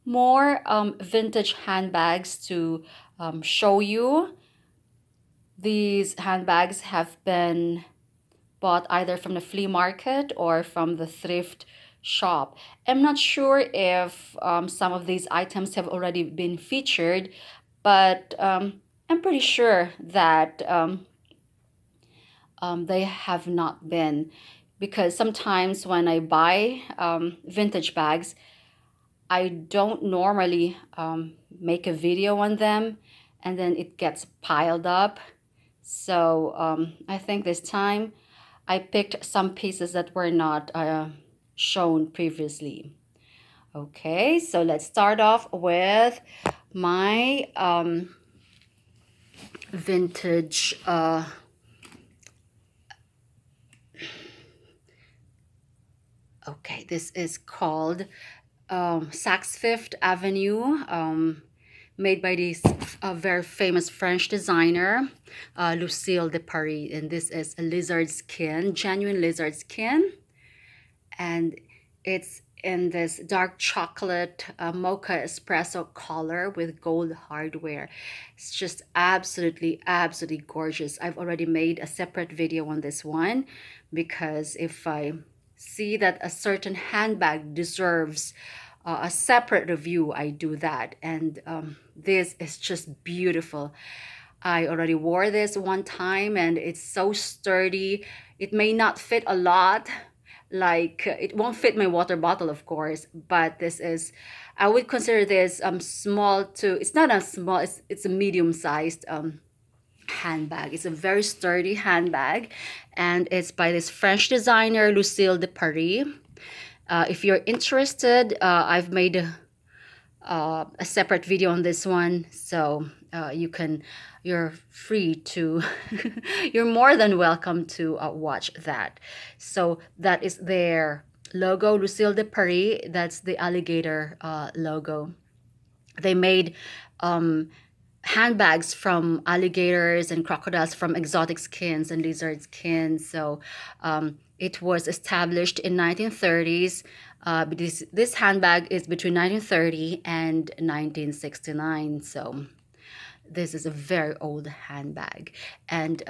more vintage handbags to show you. These handbags have been bought either from the flea market or from the thrift shop. I'm not sure if some of these items have already been featured, but I'm pretty sure that they have not been, because sometimes when I buy vintage bags, I don't normally make a video on them, and then it gets piled up. So I think this time I picked some pieces that were not shown previously. Okay, so let's start off with my vintage. Okay, this is called Saks Fifth Avenue, made by this very famous French designer, Lucille de Paris. And this is a lizard skin, genuine lizard skin. And it's in this dark chocolate mocha espresso color with gold hardware. It's just absolutely gorgeous. I've already made a separate video on this one, because if I see that a certain handbag deserves a separate review, I do that. And this is just beautiful. I already wore this one time and it's so sturdy. It may not fit a lot, like it won't fit my water bottle, of course, but this is, I would consider this small to, it's not a small, it's a medium sized handbag. It's a very sturdy handbag, and it's by this French designer Lucille de Paris. If you're interested, I've made a separate video on this one, so you're free to you're more than welcome to watch that. So that is their logo, Lucille de Paris. That's the alligator logo. They made handbags from alligators and crocodiles, from exotic skins and lizard skins. So it was established in 1930s. This handbag is between 1930 and 1969. So this is a very old handbag. And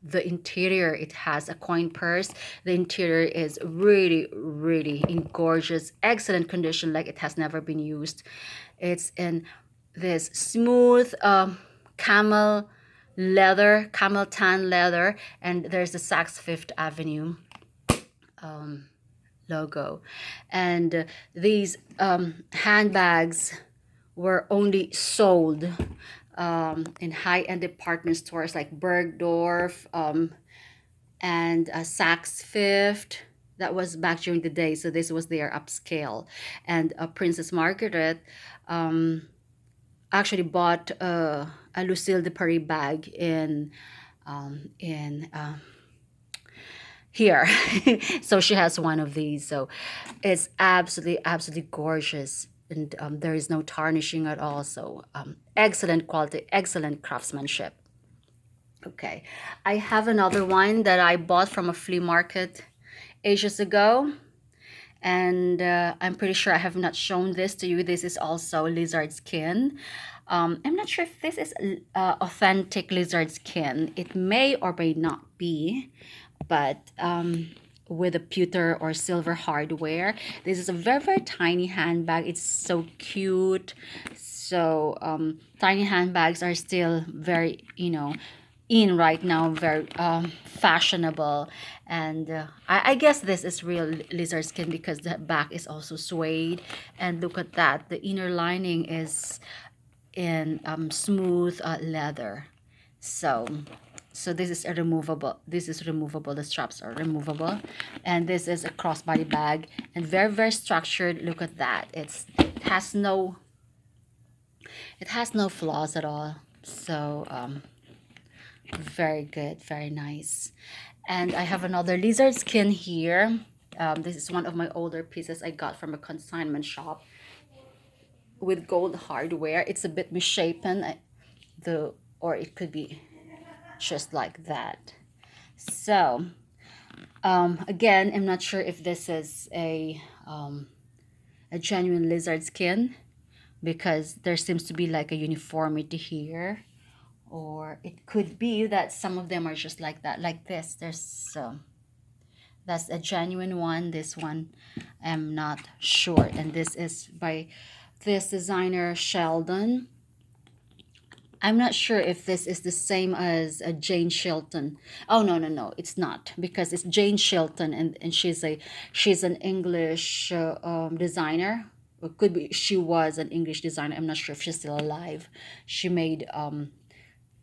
the interior, it has a coin purse. The interior is really in gorgeous, excellent condition, like it has never been used. It's in this smooth camel tan leather, and there's the Saks Fifth Avenue logo. And these handbags were only sold in high-end department stores like Bergdorf and Saks Fifth. That was back during the day, so this was their upscale. And Princess Margaret actually bought a Lucille de Paris bag in here. So she has one of these. So it's absolutely gorgeous, and there is no tarnishing at all. So excellent quality, excellent craftsmanship. Okay, I have another one that I bought from a flea market ages ago, and I'm pretty sure I have not shown this to you. This is also lizard skin. I'm not sure if this is authentic lizard skin. It may or may not be, but with a pewter or silver hardware. This is a very tiny handbag. It's so cute. So tiny handbags are still very, in right now, very fashionable. And I guess this is real lizard skin, because the back is also suede. And look at that, the inner lining is in smooth leather. So this is removable. The straps are removable, and this is a crossbody bag, and very structured. Look at that. It has no flaws at all. So very good, very nice. And I have another lizard skin here. This is one of my older pieces I got from a consignment shop with gold hardware. It's a bit misshapen, or it could be just like that. So again, I'm not sure if this is a genuine lizard skin. because there seems to be like a uniformity here, or it could be that some of them are just like that, like this. There's that's a genuine one. This one I'm not sure, and this is by this designer Sheldon. I'm not sure if this is the same as Jane Shilton. Oh, no, no, no, it's not, because it's Jane Shilton, and she's an English designer. Or could be she was an English designer. I'm not sure if she's still alive. She made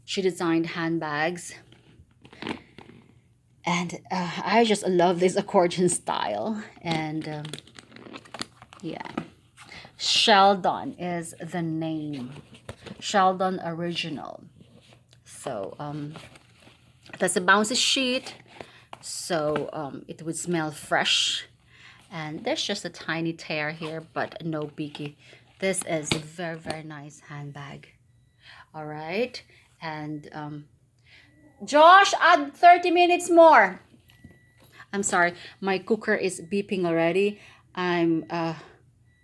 she designed handbags, and I just love this accordion style. And yeah, Sheldon is the name. Sheldon Original. So that's a bouncy sheet, so it would smell fresh. And there's just a tiny tear here, but no biggie. This is a very, very nice handbag. All right. And Josh, add 30 minutes more. I'm sorry, my cooker is beeping already. I'm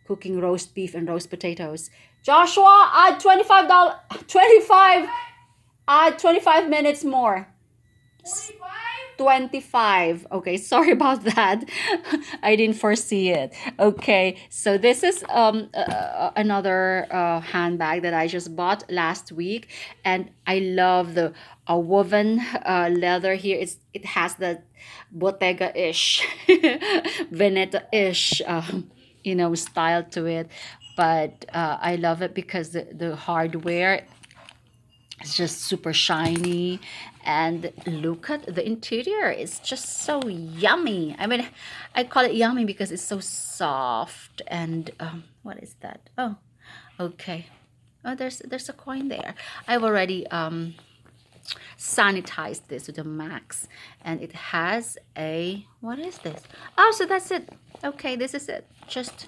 cooking roast beef and roast potatoes. Joshua, add $25. 25. Add 25 minutes more. 25. Okay, sorry about that. I didn't foresee it. Okay, so this is another handbag that I just bought last week, and I love the woven leather here. It has the Bottega-ish, Veneta-ish, style to it. But I love it because the hardware, it's just super shiny, and look at the interior. It's just so yummy. I mean, I call it yummy because it's so soft. And what is that? Oh, okay. Oh, there's a coin there. I've already sanitized this to the max, and it has a, what is this? Oh, so that's it. Okay, this is it. Just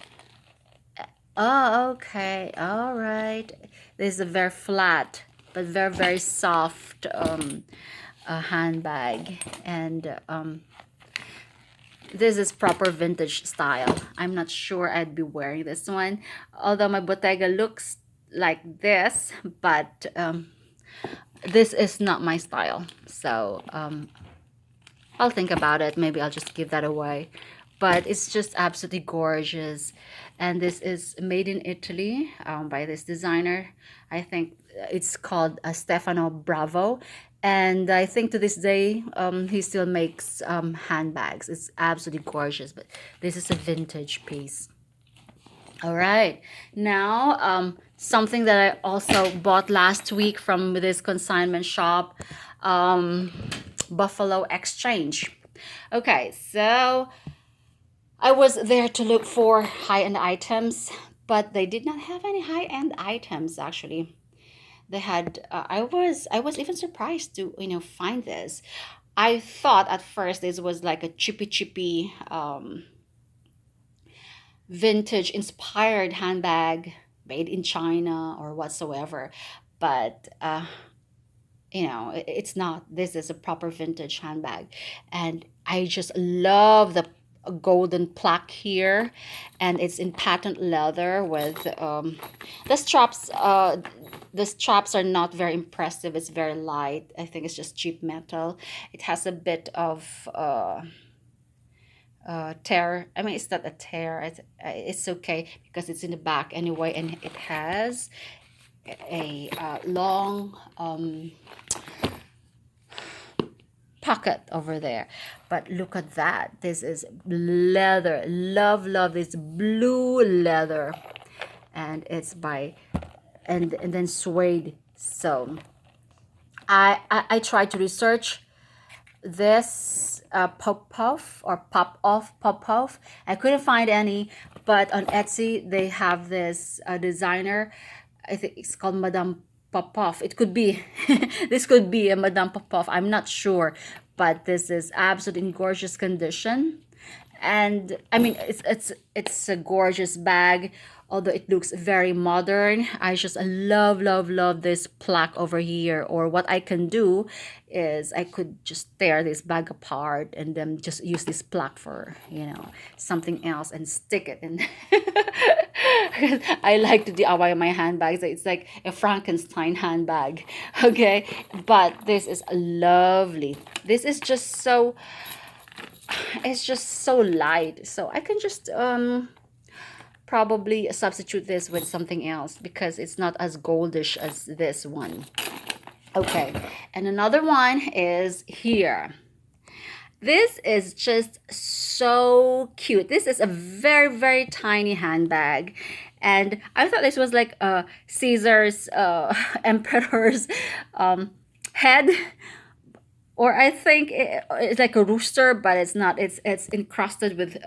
oh, okay, all right. This is a very flat but very, very soft handbag, and this is proper vintage style. I'm not sure I'd be wearing this one, although my Bottega looks like this, but this is not my style. So I'll think about it. Maybe I'll just give that away. But it's just absolutely gorgeous. And this is made in Italy by this designer. I think it's called Stefano Bravo. And I think to this day, he still makes handbags. It's absolutely gorgeous. But this is a vintage piece. All right. Now, something that I also bought last week from this consignment shop, Buffalo Exchange. Okay, so I was there to look for high-end items, but they did not have any high-end items actually. They had I was even surprised to find this. I thought at first this was like a chippy vintage inspired handbag made in China or whatsoever, but it's not. This is a proper vintage handbag, and I just love the golden plaque here, and it's in patent leather with the straps. The straps are not very impressive. It's very light. I think it's just cheap metal. It has a bit of tear. I mean, it's not a tear. It's okay because it's in the back anyway, and it has a long pocket over there. But look at that. This is leather. Love this blue leather, and it's by and then suede. So I tried to research this pop off. I couldn't find any, but on Etsy they have this designer. I think it's called Madame Popov. It could be this could be a Madame Popov. I'm not sure, but this is absolutely in gorgeous condition, And I mean, it's a gorgeous bag, although it looks very modern. I just love this plaque over here. Or what I can do is I could just tear this bag apart and then just use this plaque for, something else and stick it in. I like to DIY my handbags. It's like a Frankenstein handbag. Okay, but this is lovely. This is just so, it's just so light, so I can just probably substitute this with something else because it's not as goldish as this one. Okay, and another one is here. This is just so cute. This is a very tiny handbag, and I thought this was like Caesar's emperor's head, or I think it's like a rooster, but it's not. It's encrusted with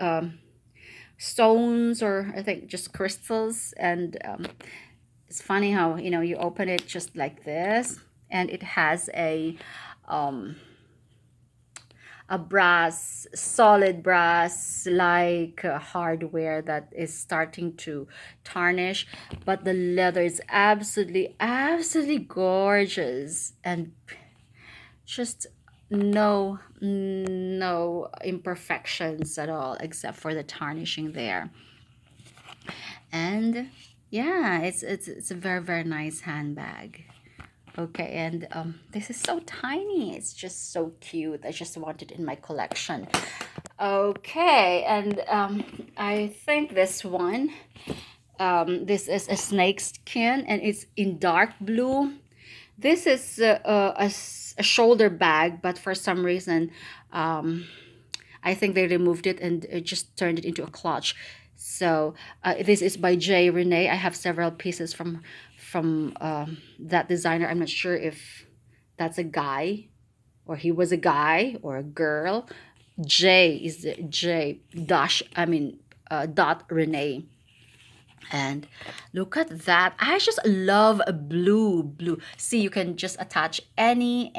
stones, or I think just crystals. And it's funny how you open it just like this, and it has a brass, solid brass like hardware that is starting to tarnish, but the leather is absolutely gorgeous, and just no imperfections at all except for the tarnishing there. And yeah, it's a very nice handbag. Okay, and this is so tiny. It's just so cute. I just want it in my collection. Okay, and I think this one, this is a snakeskin, and it's in dark blue. This is a shoulder bag, but for some reason, I think they removed it and just turned it into a clutch. So this is by J. Renee. I have several pieces from that designer. I'm not sure if that's a guy, or he was a guy or a girl. J is J dash. I mean dot Renee. And look at that. I just love a blue. See, you can just attach any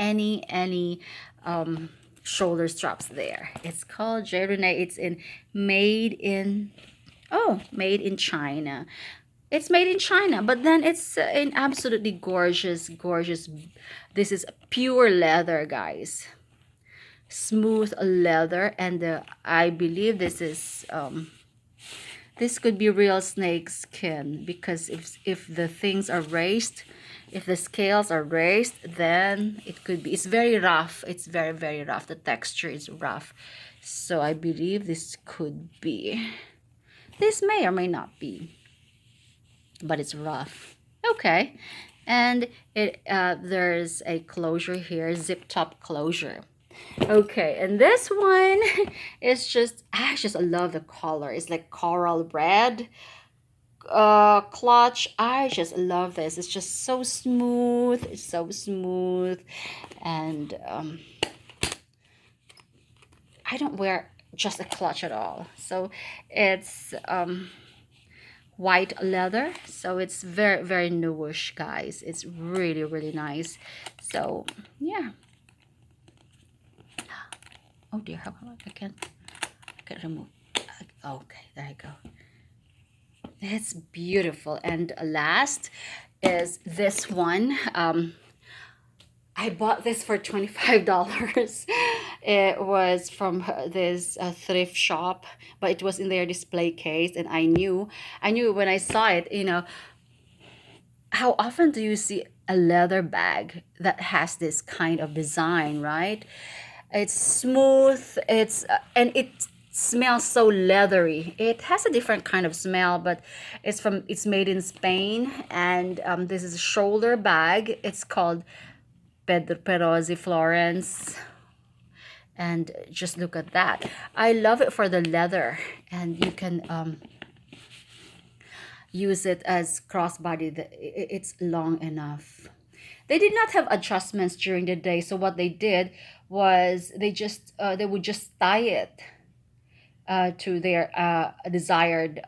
shoulder straps there. It's called J. Renee. It's made in China. It's made in China, but then it's in absolutely gorgeous. This is pure leather, guys. Smooth leather, and I believe this could be real snake skin, because if the things are raised, if the scales are raised, then it could be. It's very rough. It's very rough. The texture is rough, so I believe this could be. This may or may not be, but it's rough. Okay, and there's a closure here, zip top closure. Okay, and this one is just, I just love the color. It's like coral red clutch. I just love this. It's just so smooth. It's so smooth, and I don't wear just a clutch at all. So it's white leather, so it's very newish, guys. It's really nice. So yeah. Oh dear, how come I can't remove? Okay, there you go. It's beautiful. And last is this one. I bought this for $25. It was from this thrift shop, but it was in their display case, and I knew when I saw it, how often do you see a leather bag that has this kind of design, right? It's smooth, and it smells so leathery. It has a different kind of smell, but it's made in Spain, and this is a shoulder bag. It's called Peruzzi Florence, and just look at that. I love it for the leather, and you can use it as crossbody. It's long enough. They did not have adjustments during the day, so what they did was they would just tie it to their desired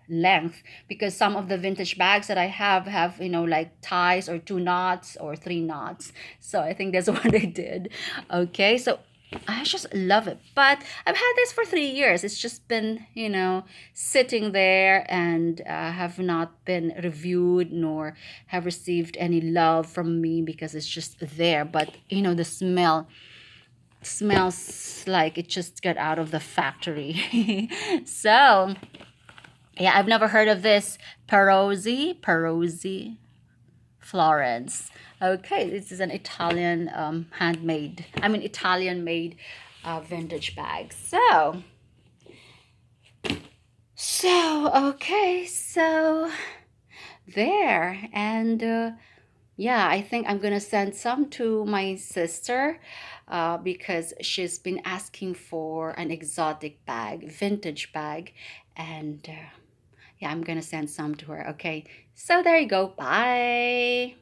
length, because some of the vintage bags that I have like ties or 2 knots or 3 knots. So I think that's what they did. Okay, so I just love it. But I've had this for 3 years. It's just been, sitting there and have not been reviewed nor have received any love from me because it's just there. But, the smell smells like it just got out of the factory. So, yeah, I've never heard of this Peruzzi, Florence. Okay, this is an Italian Italian made vintage bag. Okay, so there. And yeah, I think I'm gonna send some to my sister because she's been asking for an exotic bag, vintage bag. And yeah, I'm gonna send some to her. Okay, so there you go. Bye.